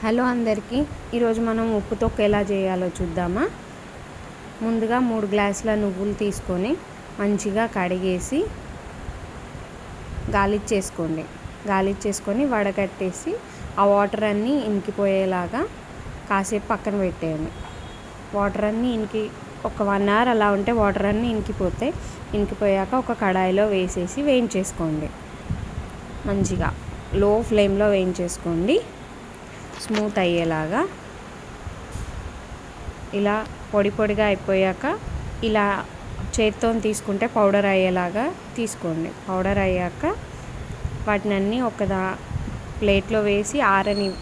Hello అందరికీ, ఈరోజు మనం ఉప్పు తొక్కు ఎలా చేయాలో చూద్దామా. ముందుగా 3 గ్లాసుల నువ్వులు తీసుకొని మంచిగా కడిగేసి గాలిచ్చేసుకొని వడగట్టేసి ఆ వాటర్ అన్నీ ఇంకిపోయేలాగా కాసేపు పక్కన పెట్టేయండి. వాటర్ అన్నీ ఒక 1 అవర్ అలా ఉంటే వాటర్ అన్నీ ఇంకిపోయాక ఒక కడాయిలో వేసేసి వేయించేసుకోండి. మంచిగా లో ఫ్లేమ్లో వేయించేసుకోండి. స్మూత్ అయ్యేలాగా ఇలా పొడిగా అయిపోయాక ఇలా చేత్తో తీసుకుంటే పౌడర్ అయ్యేలాగా తీసుకోండి. పౌడర్ అయ్యాక వాటినన్నీ ప్లేట్లో వేసి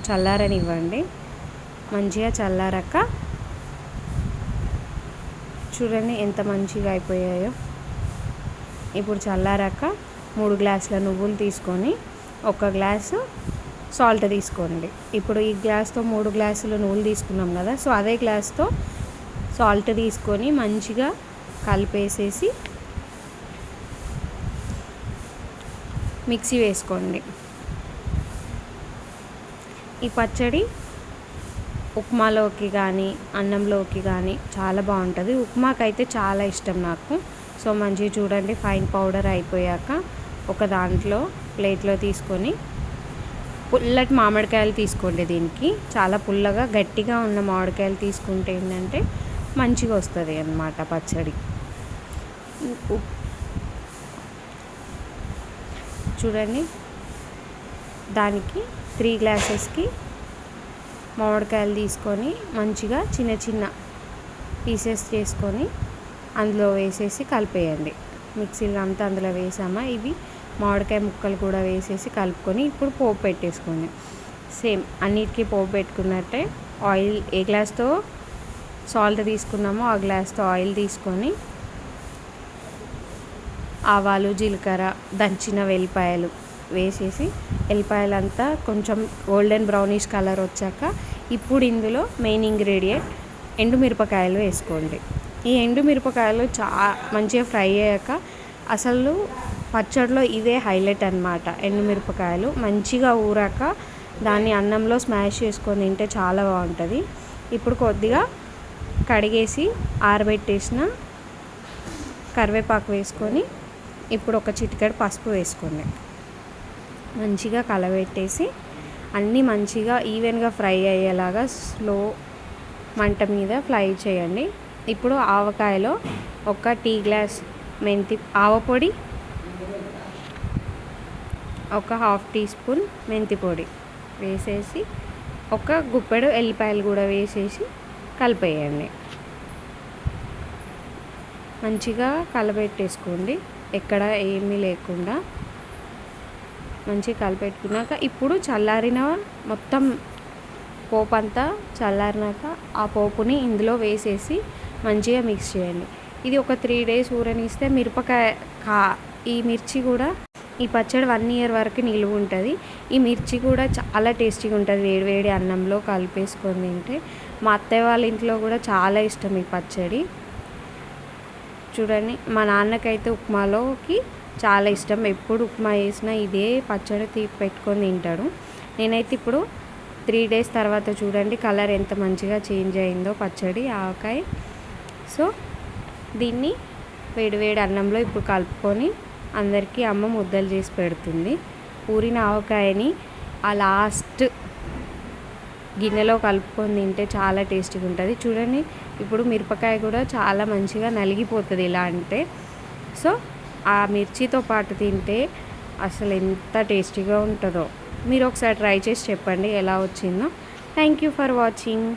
చల్లారనివ్వండి. మంచిగా చల్లారాక చూడండి ఎంత మంచిగా అయిపోయాయో. ఇప్పుడు చల్లారాక 3 గ్లాసుల నువ్వులు తీసుకొని 1 గ్లాసు సాల్ట్ తీసుకోండి. ఇప్పుడు ఈ గ్లాస్తో 3 గ్లాసులు నువ్వులు తీసుకున్నాం కదా, సో అదే గ్లాస్తో సాల్ట్ తీసుకొని మంచిగా కలిపేసేసి మిక్సీ వేసుకోండి. ఈ పచ్చడి ఉప్మాలోకి కానీ అన్నంలోకి కానీ చాలా బాగుంటుంది. ఉప్మాకైతే చాలా ఇష్టం నాకు. సో మంచిగా చూడండి ఫైన్ పౌడర్ అయిపోయాక ఒక దాంట్లో ప్లేట్లో తీసుకొని పుల్లటి మామిడికాయలు తీసుకోండి. దీనికి చాలా పుల్లగా గట్టిగా ఉన్న మామిడికాయలు తీసుకుంటే ఏంటంటే మంచిగా వస్తుంది అన్నమాట పచ్చడి. చూడండి దానికి 3 గ్లాసెస్కి మామిడికాయలు తీసుకొని మంచిగా చిన్న చిన్న పీసెస్ చేసుకొని అందులో వేసేసి కలిపేయండి. మిక్సీలో అంతా అందులో వేసామా, ఇవి మామిడికాయ ముక్కలు కూడా వేసేసి కలుపుకొని ఇప్పుడు పోపు పెట్టేసుకోండి. సేమ్ అన్నిటికీ పోపు పెట్టుకున్నట్టే ఆయిల్ ఏ గ్లాస్తో సాల్ట్ తీసుకున్నామో ఆ గ్లాస్తో ఆయిల్ తీసుకొని ఆవాలు, జీలకర్ర, దంచిన వెల్లిపాయలు వేసేసి వెల్లిపాయలంతా కొంచెం గోల్డెన్ బ్రౌనిష్ కలర్ వచ్చాక ఇప్పుడు ఇందులో మెయిన్ ఇంగ్రీడియంట్ ఎండుమిరపకాయలు వేసుకోండి. ఈ ఎండుమిరపకాయలు మంచిగా ఫ్రై అయ్యాక అసలు పచ్చడిలో ఇదే హైలైట్ అన్నమాట. ఎండుమిరపకాయలు మంచిగా ఊరాక దాన్ని అన్నంలో స్మాష్ చేసుకొని తింటే చాలా బాగుంటుంది. ఇప్పుడు కొద్దిగా కడిగేసి ఆరబెట్టేసిన కరివేపాకు వేసుకొని ఇప్పుడు ఒక చిటికెడు పసుపు వేసుకోండి. మంచిగా కలబెట్టేసి అన్నీ మంచిగా ఈవెన్గా ఫ్రై అయ్యేలాగా స్లో మంట మీద ఫ్రై చేయండి. ఇప్పుడు ఆవకాయలో 1 టీ గ్లాస్ ఆవపొడి, 1/2 టీ స్పూన్ మెంతి పొడి వేసేసి 1 గుప్పెడు ఎల్లిపాయలు కూడా వేసేసి కలిపేయండి. మంచిగా కలబెట్టేసుకోండి, ఎక్కడ ఏమీ లేకుండా మంచిగా కలిపెట్టుకున్నాక ఇప్పుడు చల్లారిన మొత్తం పోపు అంతా చల్లారినాక ఆ పోపుని ఇందులో వేసేసి మంచిగా మిక్స్ చేయండి. ఇది ఒక 3 డేస్ ఊరనిస్తే ఈ మిర్చి కూడా ఈ పచ్చడి 1 ఇయర్ వరకు నిలువ ఉంటుంది. ఈ మిర్చి కూడా చాలా టేస్టీగా ఉంటుంది. వేడివేడి అన్నంలో కలిపేసుకొని తింటే మా అత్తయ్య వాళ్ళ ఇంట్లో కూడా చాలా ఇష్టం ఈ పచ్చడి. చూడండి మా నాన్నకైతే ఉప్మాలోకి చాలా ఇష్టం. ఎప్పుడు ఉప్మా చేసినా ఇదే పచ్చడి పెట్టుకొని తింటాడు. నేనైతే ఇప్పుడు 3 డేస్ తర్వాత చూడండి కలర్ ఎంత మంచిగా చేంజ్ అయిందో పచ్చడి ఆవకాయ. సో దీన్ని వేడివేడి అన్నంలో ఇప్పుడు కలుపుకొని అందరికీ అమ్మ ముద్దలు చేసి పెడుతుంది. ఊరిన ఆవకాయని ఆ లాస్ట్ గిన్నెలో కలుపుకొని తింటే చాలా టేస్టీగా ఉంటుంది. చూడండి ఇప్పుడు మిరపకాయ కూడా చాలా మంచిగా నలిగిపోతుంది ఇలా అంటే. సో ఆ మిర్చితో పాటు తింటే అసలు ఎంత టేస్టీగా ఉంటుందో. మీరు ఒకసారి ట్రై చేసి చెప్పండి ఎలా వచ్చిందో. Thank you for watching.